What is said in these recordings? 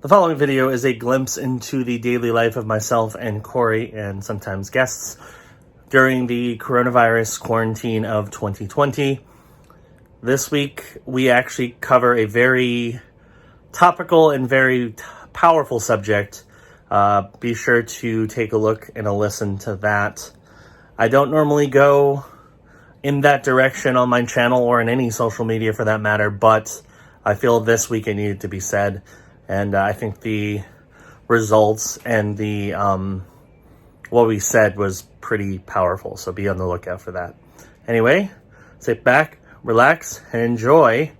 The following video is a glimpse into the daily life of myself and Cory, and sometimes guests, during the coronavirus quarantine of 2020. This week, we actually cover a very topical and very powerful subject. Be sure to take a look and a listen to that. I don't normally go in that direction on my channel or in any social media for that matter, but I feel this week it needed to be said. And I think the results and the what we said was pretty powerful. So be on the lookout for that. Anyway, sit back, relax, and enjoy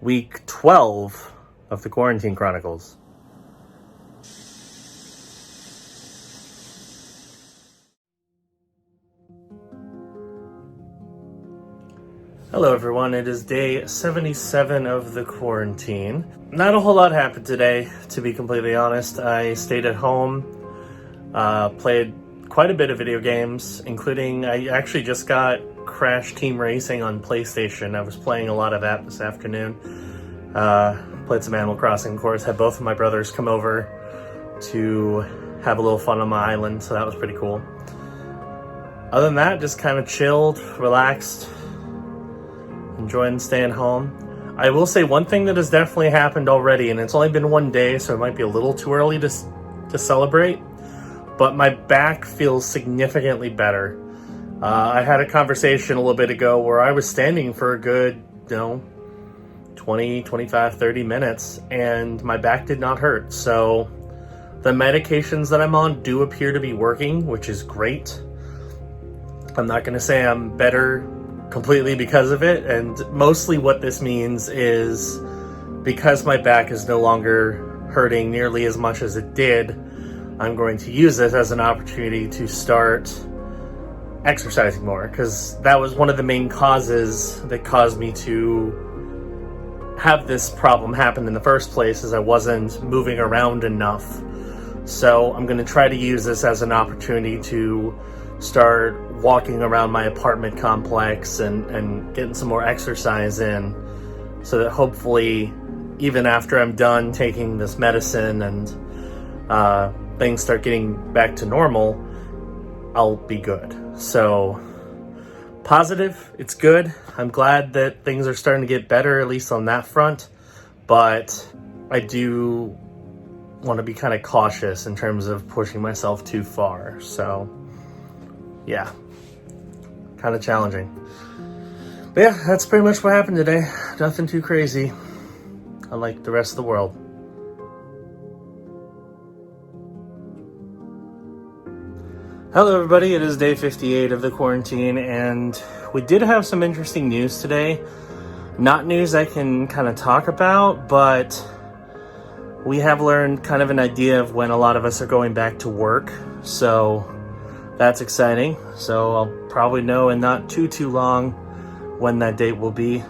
week 12 of the Quarantine Chronicles. Hello everyone, it is day 77 of the quarantine. Not a whole lot happened today, to be completely honest. I stayed at home, played quite a bit of video games, including I actually just got Crash Team Racing on PlayStation. I was playing a lot of that this afternoon. Played some Animal Crossing, of course, had both of my brothers come over to have a little fun on my island, so that was pretty cool. Other than that, just kind of chilled, relaxed, enjoying staying home. I will say one thing that has definitely happened already, and it's only been one day, so it might be a little too early to celebrate, but my back feels significantly better. I had a conversation a little bit ago where I was standing for a good, 20, 25, 30 minutes, and my back did not hurt. So the medications that I'm on do appear to be working, which is great. I'm not going to say I'm better completely because of it, and mostly what this means is because my back is no longer hurting nearly as much as it did, I'm going to use this as an opportunity to start exercising more, because that was one of the main causes that caused me to have this problem happen in the first place, is I wasn't moving around enough. So I'm going to try to use this as an opportunity to start walking around my apartment complex and getting some more exercise in, so that hopefully even after I'm done taking this medicine and things start getting back to normal, I'll be good. So positive, it's good. I'm glad that things are starting to get better, at least on that front, but I do want to be kind of cautious in terms of pushing myself too far. So yeah, kind of challenging. But yeah, that's pretty much what happened today. Nothing too crazy, unlike the rest of the world. Hello everybody, it is day 58 of the quarantine, and we did have some interesting news today. Not news I can kind of talk about, but we have learned kind of an idea of when a lot of us are going back to work. So that's exciting. So I'll probably know in not too long when that date will be.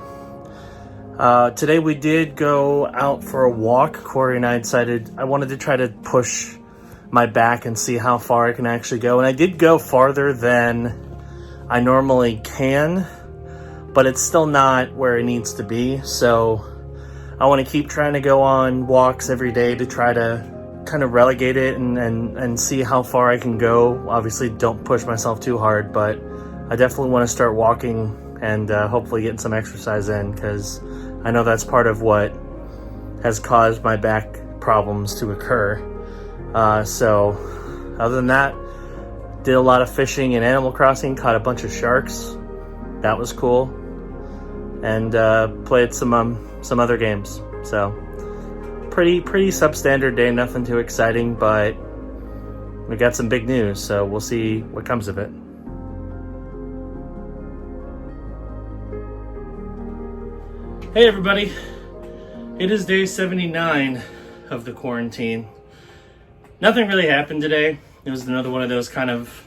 Today we did go out for a walk. Cory and I decided I wanted to try to push my back and see how far I can actually go. And I did go farther than I normally can, but it's still not where it needs to be. So I want to keep trying to go on walks every day to try to kind of relegate it and see how far I can go. Obviously don't push myself too hard, but I definitely want to start walking and hopefully getting some exercise in, because I know that's part of what has caused my back problems to occur. So other than that, did a lot of fishing in Animal Crossing, caught a bunch of sharks. That was cool. And played some other games. So pretty substandard day, nothing too exciting, but we got some big news, so we'll see what comes of it. Hey everybody, it is day 79 of the quarantine. Nothing really happened today. It was another one of those kind of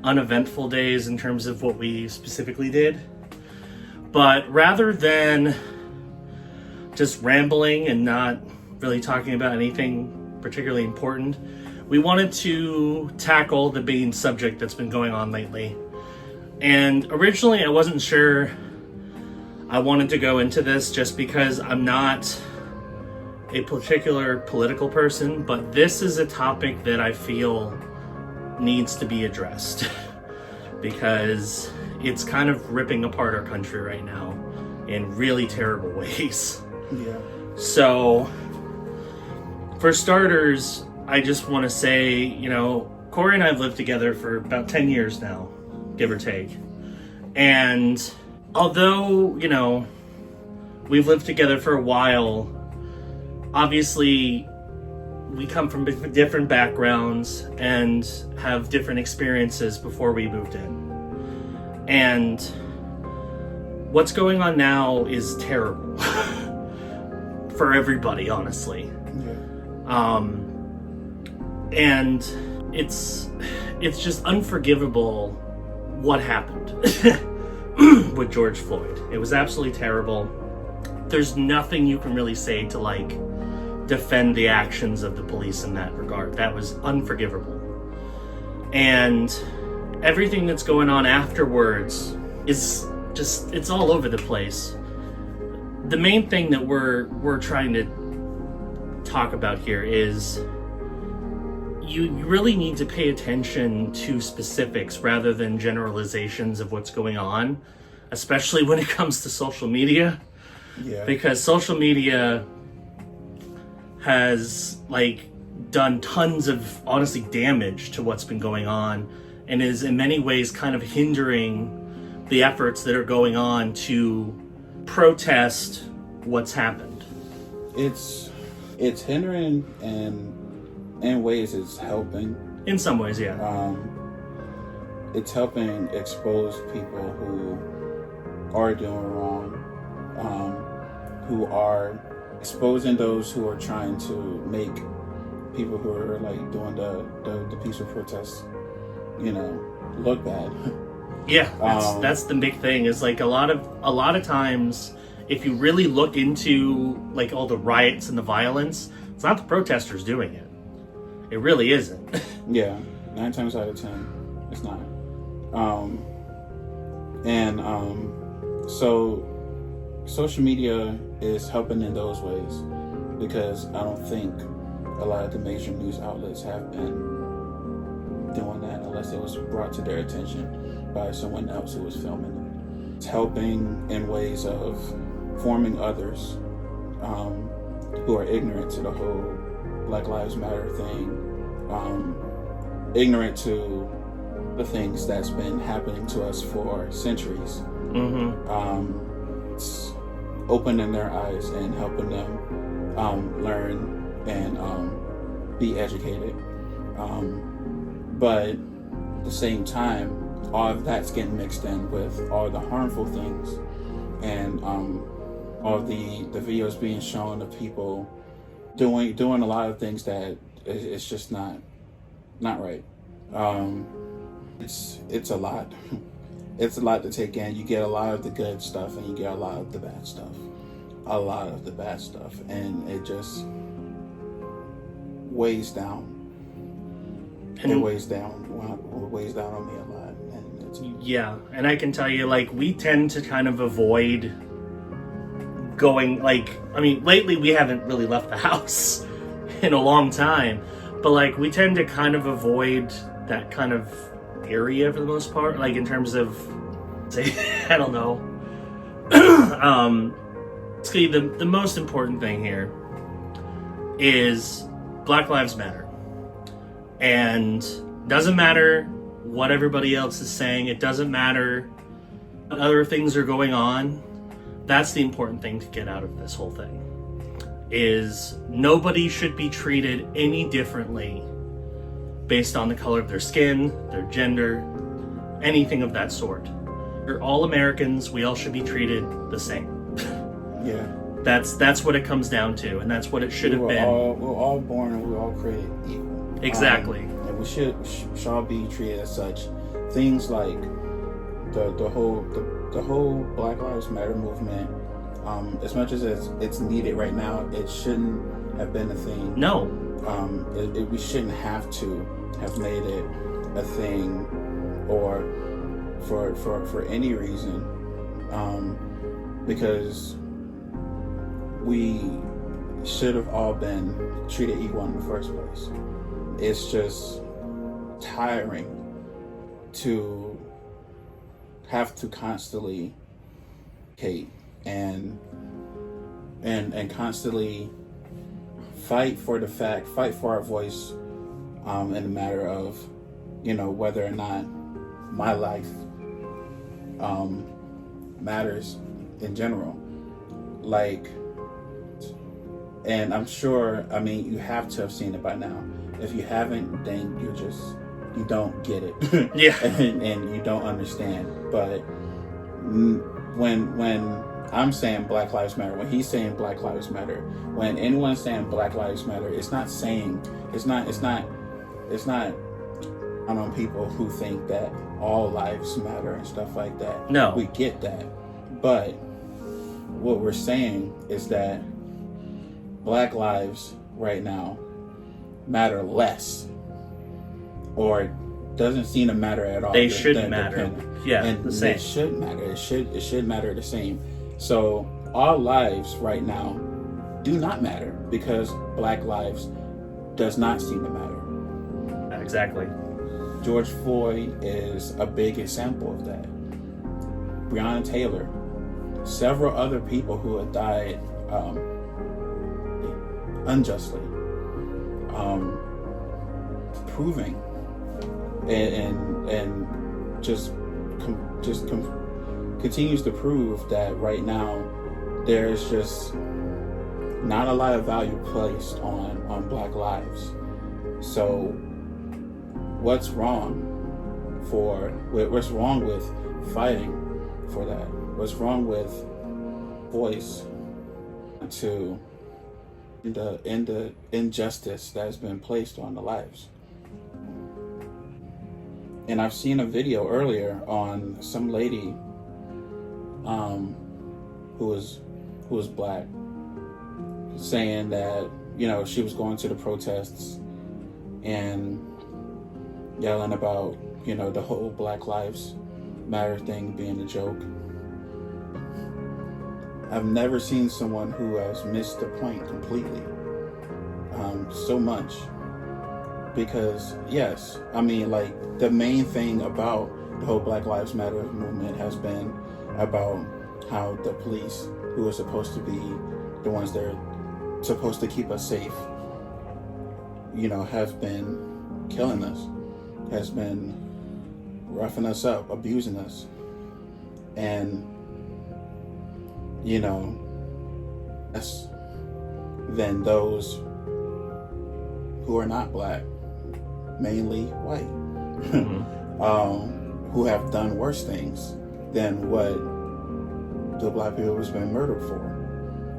uneventful days in terms of what we specifically did. But rather than just rambling and not really talking about anything particularly important, we wanted to tackle the main subject that's been going on lately. And originally I wasn't sure I wanted to go into this, just because I'm not a particular political person, but this is a topic that I feel needs to be addressed because it's kind of ripping apart our country right now in really terrible ways. Yeah. So, for starters, I just want to say, you know, Cory and I have lived together for about 10 years now, give or take. And although, you know, we've lived together for a while, obviously we come from different backgrounds and have different experiences before we moved in. And what's going on now is terrible for everybody, honestly. Yeah. And it's just unforgivable what happened with George Floyd. It was absolutely terrible. There's nothing you can really say to like defend the actions of the police in that regard. That was unforgivable. And everything that's going on afterwards is just, it's all over the place. The main thing that we're trying to talk about here is you really need to pay attention to specifics rather than generalizations of what's going on, especially when it comes to social media. Yeah. Because social media has like done tons of honestly damage to what's been going on and is in many ways kind of hindering the efforts that are going on to protest what's happened. It's hindering and in ways it's helping. In some ways, yeah. It's helping expose people who are doing wrong, who are exposing those who are trying to make people who are like doing the peaceful protests, you know, look bad. Yeah, that's the big thing. Is like a lot of times, if you really look into like all the riots and the violence, it's not the protesters doing it. It really isn't. Yeah, 9 times out of 10, it's not. So social media is helping in those ways because I don't think a lot of the major news outlets have been doing that unless it was brought to their attention by someone else who was filming it. It's helping in ways of forming others who are ignorant to the whole Black Lives Matter thing, ignorant to the things that's been happening to us for centuries. Mm-hmm. It's opening their eyes and helping them learn and be educated. But at the same time, all of that's getting mixed in with all the harmful things and all the videos being shown of people doing a lot of things that it's just not right. It's a lot. It's a lot to take in. You get a lot of the good stuff and you get a lot of the bad stuff. And it just weighs down. It weighs down on me a lot. And yeah, and I can tell you, like, we tend to kind of avoid going, like, I mean, lately we haven't really left the house in a long time, but like we tend to kind of avoid that kind of area for the most part, like in terms of, say, I don't know. See, the most important thing here is Black Lives Matter. And doesn't matter what everybody else is saying, it doesn't matter what other things are going on. That's the important thing to get out of this whole thing. Is nobody should be treated any differently based on the color of their skin, their gender, anything of that sort. We're all Americans, we all should be treated the same. Yeah. That's what it comes down to, and that's what it should have been. We're all born and we're all created equal. Exactly. And we should all be treated as such. Things like the whole Black Lives Matter movement, as much as it's needed right now, it shouldn't have been a thing. No. We shouldn't have to have made it a thing, or for any reason, because should have all been treated equal in the first place. It's just tiring to have to constantly hate and constantly fight for our voice in the matter of, whether or not my life matters in general. And I'm sure, you have to have seen it by now. If you haven't, then you don't get it. Yeah. and you don't understand. But when I'm saying Black Lives Matter, when he's saying Black Lives Matter, when anyone's saying Black Lives Matter, it's not on people who think that all lives matter and stuff like that. No. We get that. But what we're saying is that Black lives right now matter less, or doesn't seem to matter at all. They shouldn't matter. Yeah, and the same. It should matter. It should matter the same. So our lives right now do not matter because Black lives does not seem to matter. Exactly. George Floyd is a big example of that. Breonna Taylor, several other people who have died unjustly, proving and just continues to prove that right now there's just not a lot of value placed on Black lives. So what's wrong with fighting for that? What's wrong with voice to the injustice that has been placed on the lives? And I've seen a video earlier on some lady who was Black, saying that she was going to the protests and yelling about the whole Black Lives Matter thing being a joke. I've never seen someone who has missed the point completely so much. Because yes, the main thing about the whole Black Lives Matter movement has been about how the police, who are supposed to be the ones that are supposed to keep us safe, have been killing us, has been roughing us up, abusing us. And then those who are not Black, mainly white, who have done worse things than what the Black people has been murdered for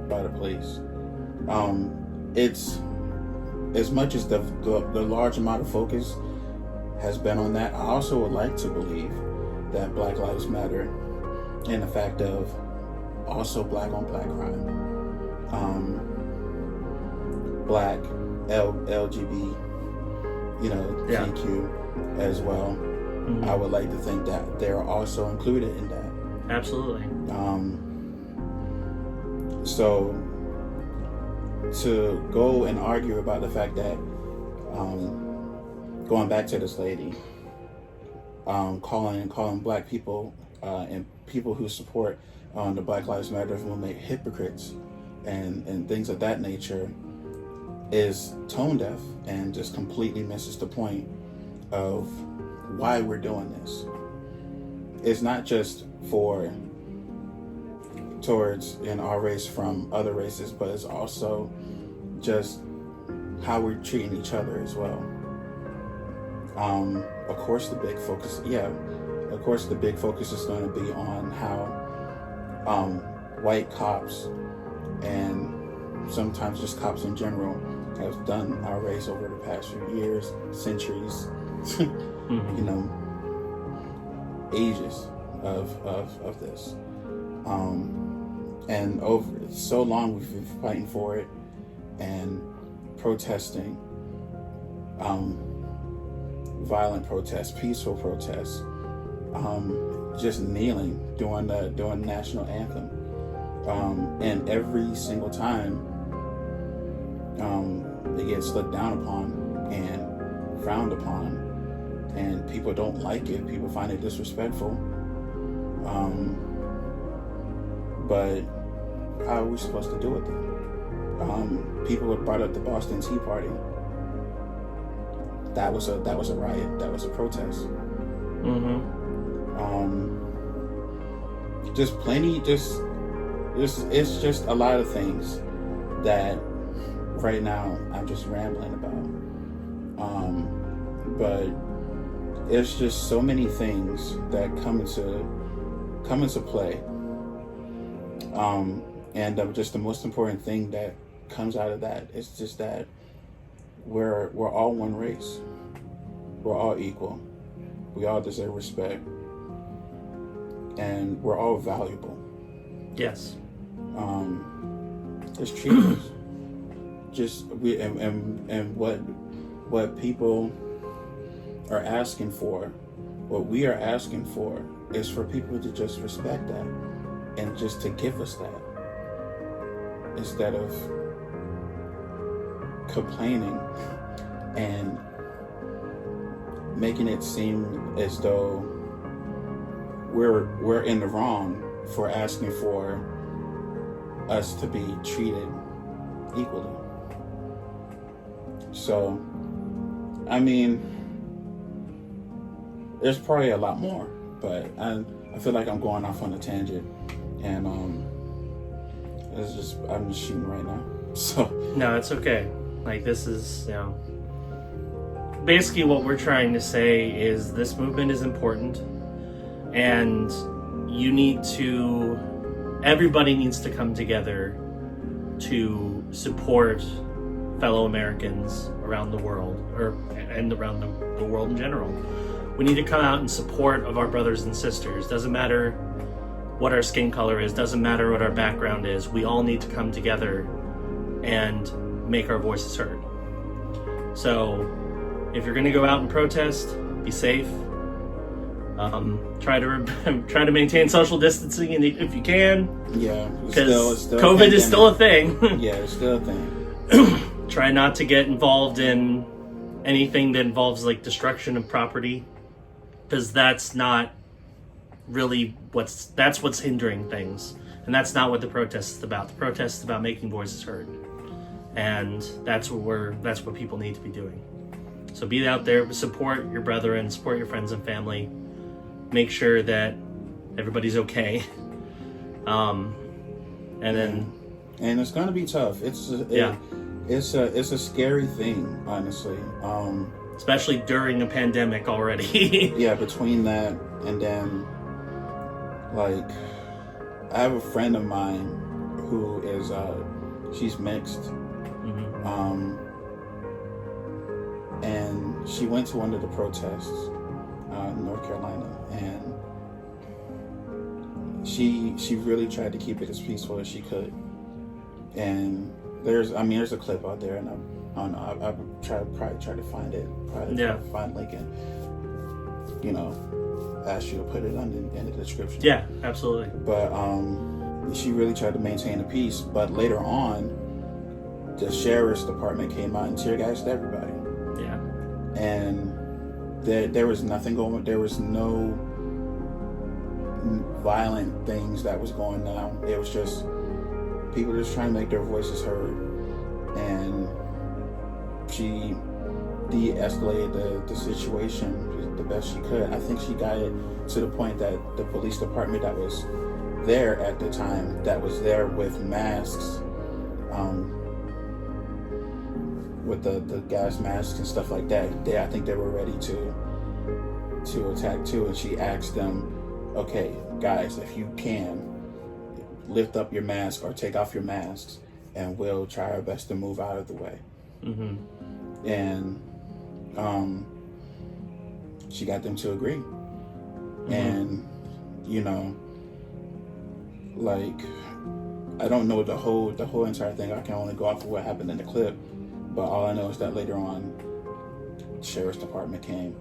by the police. It's as much as the large amount of focus has been on that, I also would like to believe that Black Lives Matter and the fact of also Black on Black crime, Black LGB, TQ as well. I would like to think that they're also included in that. Absolutely. So to go and argue about the fact that, going back to this lady, calling Black people and people who support the Black Lives Matter movement hypocrites and things of that nature is tone deaf and just completely misses the point of why we're doing this. It's not just towards our race from other races, but it's also just how we're treating each other as well. Of course the big focus is going to be on how white cops and sometimes just cops in general have done our race over the past few years, centuries, ages of this. And over so long we've been fighting for it and protesting, violent protests, peaceful protests, just kneeling during the national anthem. And every single time it gets looked down upon and frowned upon, and people don't like it. People find it disrespectful. But how are we supposed to do it then? People have brought up the Boston Tea Party. That was a riot. That was a protest. Just plenty. It's just a lot of things that right now I'm just rambling about. But it's just so many things that come into play. And just the most important thing that comes out of that is just that we're all one race. We're all equal. We all deserve respect, and we're all valuable. Yes. Just treat us. Just what people are asking for, what we are asking for, is for people to just respect that and just to give us that, instead of complaining and making it seem as though we're in the wrong for asking for us to be treated equally. So, I mean, there's probably a lot more, but I feel like I'm going off on a tangent, and I'm just shooting right now. So no, it's okay. Like, this is, basically what we're trying to say is this movement is important, and everybody needs to come together to support fellow Americans around the world, and around the world in general. We need to come out in support of our brothers and sisters. Doesn't matter what our skin color is, doesn't matter what our background is. We all need to come together and make our voices heard. So if you're going to go out and protest, be safe. Try to maintain social distancing if you can. Yeah, because COVID is still a thing. Yeah, it's still a thing. Try not to get involved in anything that involves like destruction of property, because that's not really what's hindering things, and that's not what the protest is about. The protest is about making voices heard, and that's what people need to be doing. So be out there, support your brethren, support your friends and family, make sure that everybody's okay, and it's gonna be tough. It's a scary thing, honestly. Especially during a pandemic already. Yeah, between that and then, like, I have a friend of mine who is she's mixed. Mm-hmm. And she went to one of the protests in North Carolina, and she really tried to keep it as peaceful as she could. And there's a clip out there, and I'll probably try to find it. Find link and ask you to put it in the description. Yeah, absolutely. But she really tried to maintain the peace. But later on, the sheriff's department came out and tear gassed everybody. Yeah. And there was nothing going. There was no violent things that was going on. It was just people just trying to make their voices heard. And she de-escalated the situation the best she could. I think she got it to the point that the police department that was there at the time, that was there with masks, with the gas masks and stuff like that, I think they were ready to attack too. And she asked them, okay, guys, if you can, lift up your mask or take off your masks, and we'll try our best to move out of the way. Mm-hmm. And she got them to agree. Mm-hmm. And like, I don't know the whole entire thing. I can only go off of what happened in the clip, but all I know is that later on, the sheriff's department came,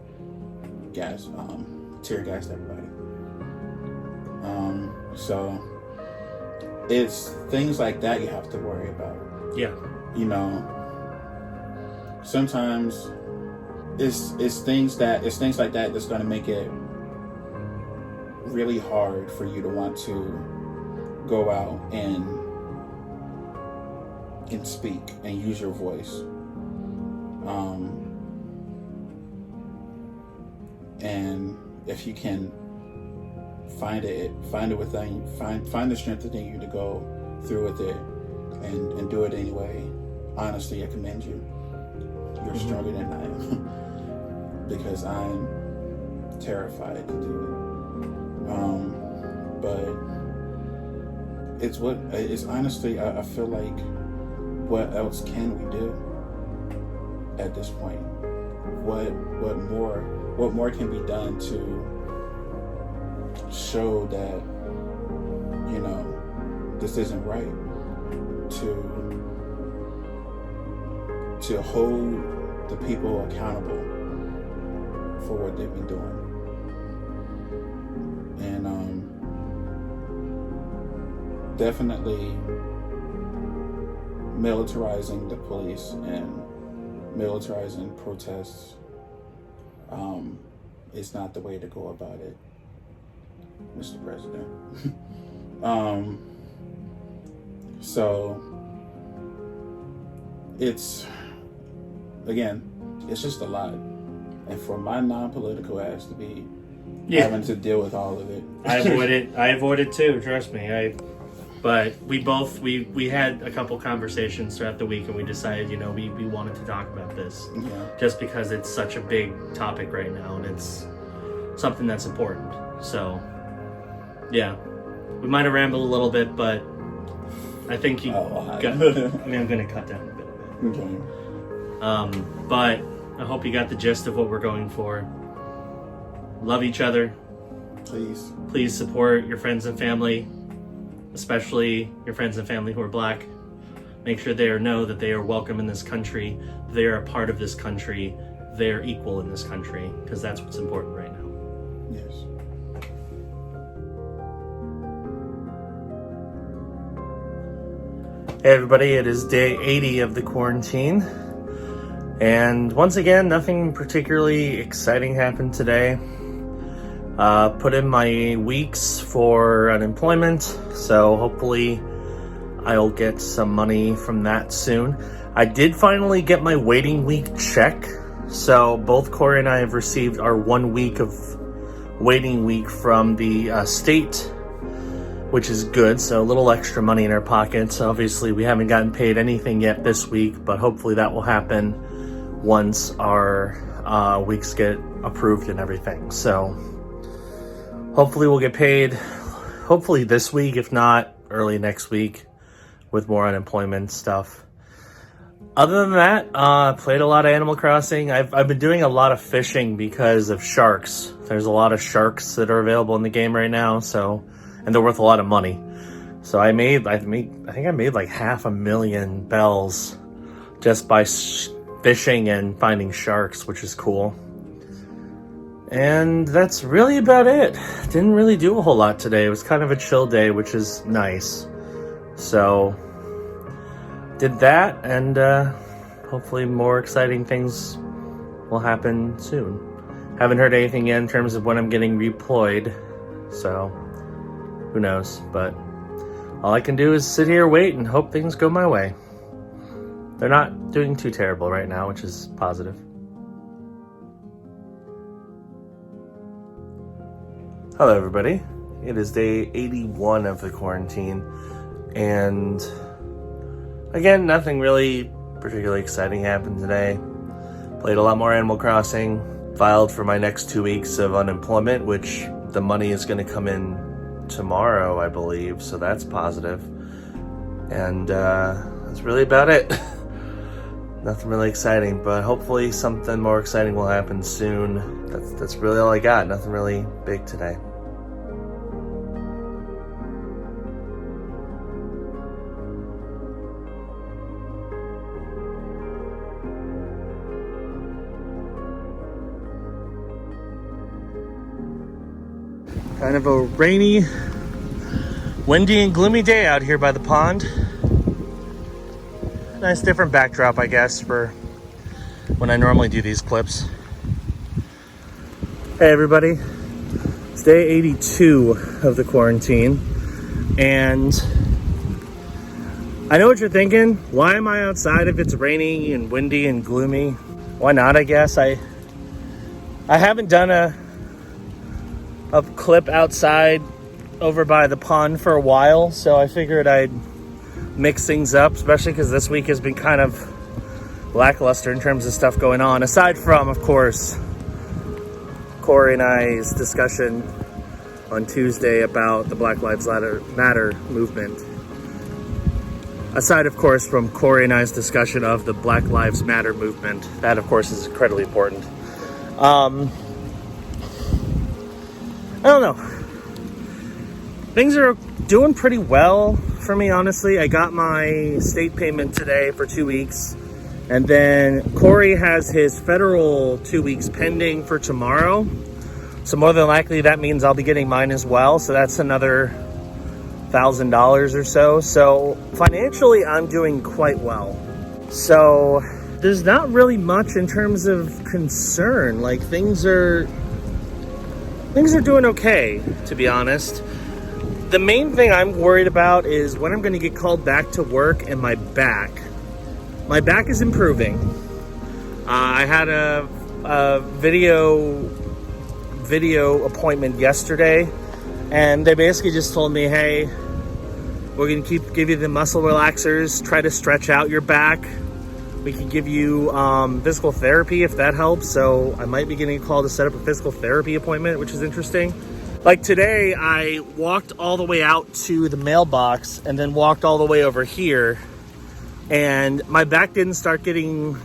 tear gassed everybody. So it's things like that you have to worry about. Yeah. sometimes it's things like that that's going to make it really hard for you to want to go out and speak and use your voice. And if you can find the strength within you to go through with it and do it anyway, honestly, I commend you. You're stronger than I am because I'm terrified to do it. But it's honestly, I feel like, what else can we do at this point? What more can be done to show that, you know, this isn't right? To hold the people accountable for what they've been doing. And definitely militarizing the police and militarizing protests is not the way to go about it, Mr. President. So it's just a lot. And for my non-political ass to be having to deal with all of it. I avoid it too, trust me. But we had a couple conversations throughout the week, and we decided, we wanted to talk about this. Yeah. Just because it's such a big topic right now, and it's something that's important. So, yeah. We might have rambled a little bit, but I think I'm going to cut down a bit. Okay. But I hope you got the gist of what we're going for. Love each other. Please support your friends and family, especially your friends and family who are Black. Make sure they know that they are welcome in this country. They are a part of this country. They are equal in this country, because that's what's important right now. Yes. Hey everybody, it is day 80 of the quarantine. And once again, nothing particularly exciting happened today. Put in my weeks for unemployment, so hopefully I'll get some money from that soon. I did finally get my waiting week check, so both Cory and I have received our 1 week of waiting week from the state, which is good, so a little extra money in our pockets. Obviously, we haven't gotten paid anything yet this week, but hopefully that will happen once our weeks get approved and everything. So hopefully we'll get paid, hopefully this week, if not early next week, with more unemployment stuff. Other than that, played a lot of Animal Crossing. I've been doing a lot of fishing because of sharks. There's a lot of sharks that are available in the game right now, and they're worth a lot of money. So I think I made like 500,000 bells just by fishing and finding sharks, which is cool. And that's really about it. Didn't really do a whole lot today. It was kind of a chill day, which is nice. So did that, and hopefully more exciting things will happen soon. Haven't heard anything yet in terms of when I'm getting redeployed, so who knows. But all I can do is sit here, wait, and hope things go my way. They're not doing too terrible right now, which is positive. Hello everybody, it is day 81 of the quarantine, and again, nothing really particularly exciting happened today. Played a lot more Animal Crossing, filed for my next 2 weeks of unemployment, which the money is going to come in tomorrow, I believe, so that's positive. And that's really about it. Nothing really exciting, but hopefully something more exciting will happen soon. That's really all I got. Nothing really big today. Kind of a rainy, windy, and gloomy day out here by the pond. Nice different backdrop, I guess, for when I normally do these clips. Hey everybody, it's day 82 of the quarantine, and I know what you're thinking. Why am I outside if it's raining and windy and gloomy? Why not, I guess. I haven't done a clip outside over by the pond for a while, so I figured I'd mix things up, especially because this week has been kind of lackluster in terms of stuff going on, aside from, of course, Cory and I's discussion on Tuesday about the Black Lives Matter movement. Aside, of course, from Cory and I's discussion of the Black Lives Matter movement. That, of course, is incredibly important. I don't know. Things are doing pretty well for me, honestly. I got my state payment today for 2 weeks. And then Cory has his federal 2 weeks pending for tomorrow. So more than likely that means I'll be getting mine as well. So that's another $1,000 or so. So financially, I'm doing quite well. So there's not really much in terms of concern. Like things are doing okay, to be honest. The main thing I'm worried about is when I'm going to get called back to work and my back. My back is improving. I had a video appointment yesterday, and they basically just told me, hey, we're going to give you the muscle relaxers, try to stretch out your back. We can give you physical therapy if that helps. So I might be getting a call to set up a physical therapy appointment, which is interesting. Like today, I walked all the way out to the mailbox and then walked all the way over here. And my back didn't start getting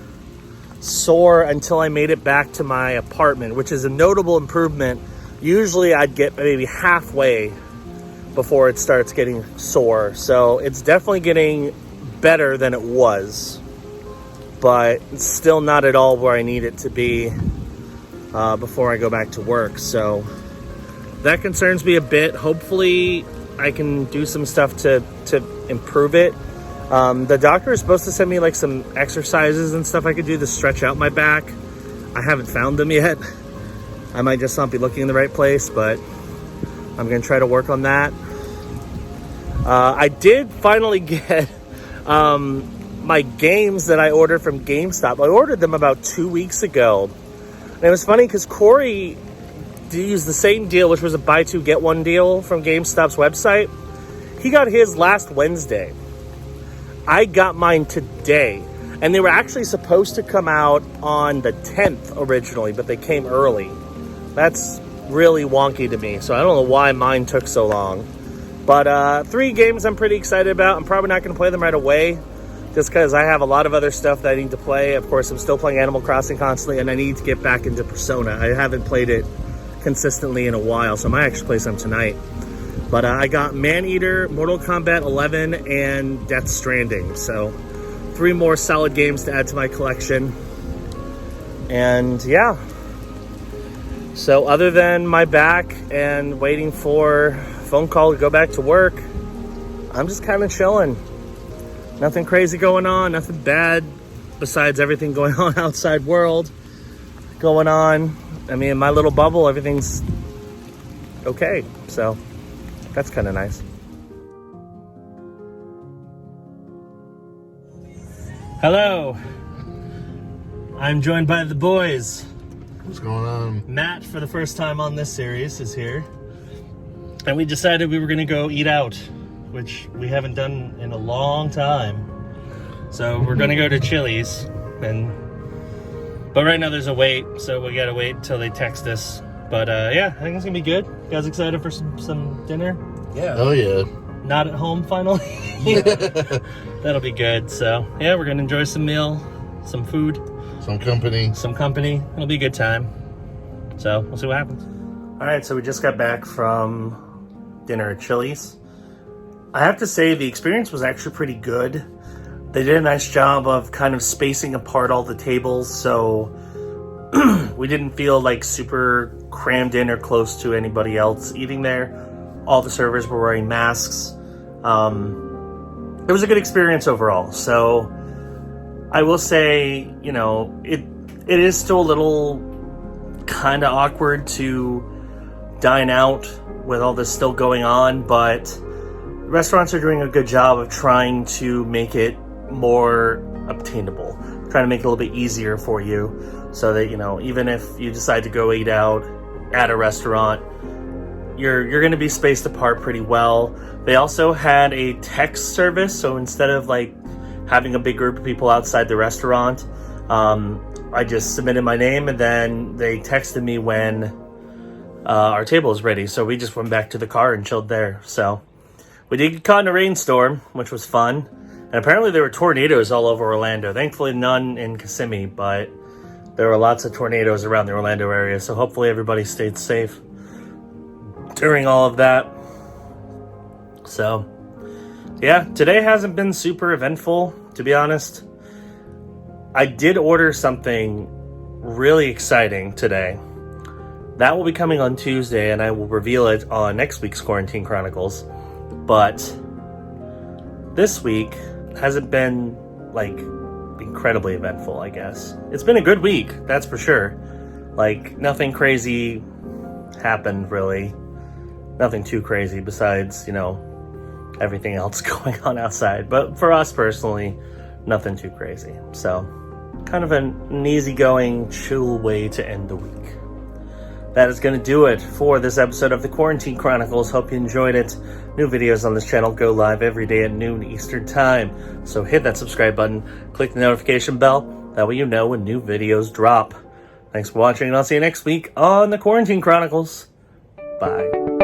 sore until I made it back to my apartment, which is a notable improvement. Usually I'd get maybe halfway before it starts getting sore. So it's definitely getting better than it was, but it's still not at all where I need it to be before I go back to work. So that concerns me a bit. Hopefully I can do some stuff to improve it. The doctor is supposed to send me like some exercises and stuff I could do to stretch out my back. I haven't found them yet. I might just not be looking in the right place, but I'm going to try to work on that. I did finally get my games that I ordered from GameStop. I ordered them about 2 weeks ago. And it was funny because Cory used the same deal, which was a buy two, get one deal from GameStop's website. He got his last Wednesday. I got mine today, and they were actually supposed to come out on the 10th originally, but they came early. That's really wonky to me, so I don't know why mine took so long. But 3 games I'm pretty excited about. I'm probably not going to play them right away, just because I have a lot of other stuff that I need to play. Of course, I'm still playing Animal Crossing constantly, and I need to get back into Persona. I haven't played it consistently in a while, so I might actually play some tonight. But I got Maneater, Mortal Kombat 11, and Death Stranding. So 3 more solid games to add to my collection. And yeah. So other than my back and waiting for a phone call to go back to work, I'm just kind of chilling. Nothing crazy going on, nothing bad besides everything going on outside world going on. I mean, in my little bubble, everything's okay. So that's kind of nice. Hello. I'm joined by the boys. What's going on? Matt, for the first time on this series, is here. And we decided we were going to go eat out, which we haven't done in a long time. So we're going to go to Chili's. But right now there's a wait, so we got to wait until they text us. But yeah, I think it's going to be good. You guys excited for some dinner? Yeah. Oh, yeah. Not at home, finally? That'll be good. So, yeah, we're going to enjoy some meal, some food. Some company. It'll be a good time. So, we'll see what happens. All right, so we just got back from dinner at Chili's. I have to say the experience was actually pretty good. They did a nice job of kind of spacing apart all the tables, so we didn't feel like super crammed in or close to anybody else eating there. All the servers were wearing masks. It was a good experience overall. So I will say, you know, it is still a little kind of awkward to dine out with all this still going on, but restaurants are doing a good job of trying to make it more obtainable, trying to make it a little bit easier for you, so that, you know, even if you decide to go eat out at a restaurant, you're going to be spaced apart pretty well. They also had a text service, so instead of like having a big group of people outside the restaurant, I just submitted my name and then they texted me when our table is ready. So we just went back to the car and chilled there. So we did get caught in a rainstorm, which was fun. And apparently there were tornadoes all over Orlando. Thankfully none in Kissimmee, but there were lots of tornadoes around the Orlando area. So hopefully everybody stayed safe during all of that. So yeah, today hasn't been super eventful, to be honest. I did order something really exciting today. That will be coming on Tuesday, and I will reveal it on next week's Quarantine Chronicles. But this week hasn't been, like, incredibly eventful, I guess. It's been a good week, that's for sure. Like, nothing crazy happened, really. Nothing too crazy besides, you know, everything else going on outside. But for us personally, nothing too crazy. So, kind of an easygoing, chill way to end the week. That is going to do it for this episode of the Quarantine Chronicles. Hope you enjoyed it. New videos on this channel go live every day at noon Eastern Time. So hit that subscribe button, click the notification bell. That way you know when new videos drop. Thanks for watching, and I'll see you next week on the Quarantine Chronicles. Bye.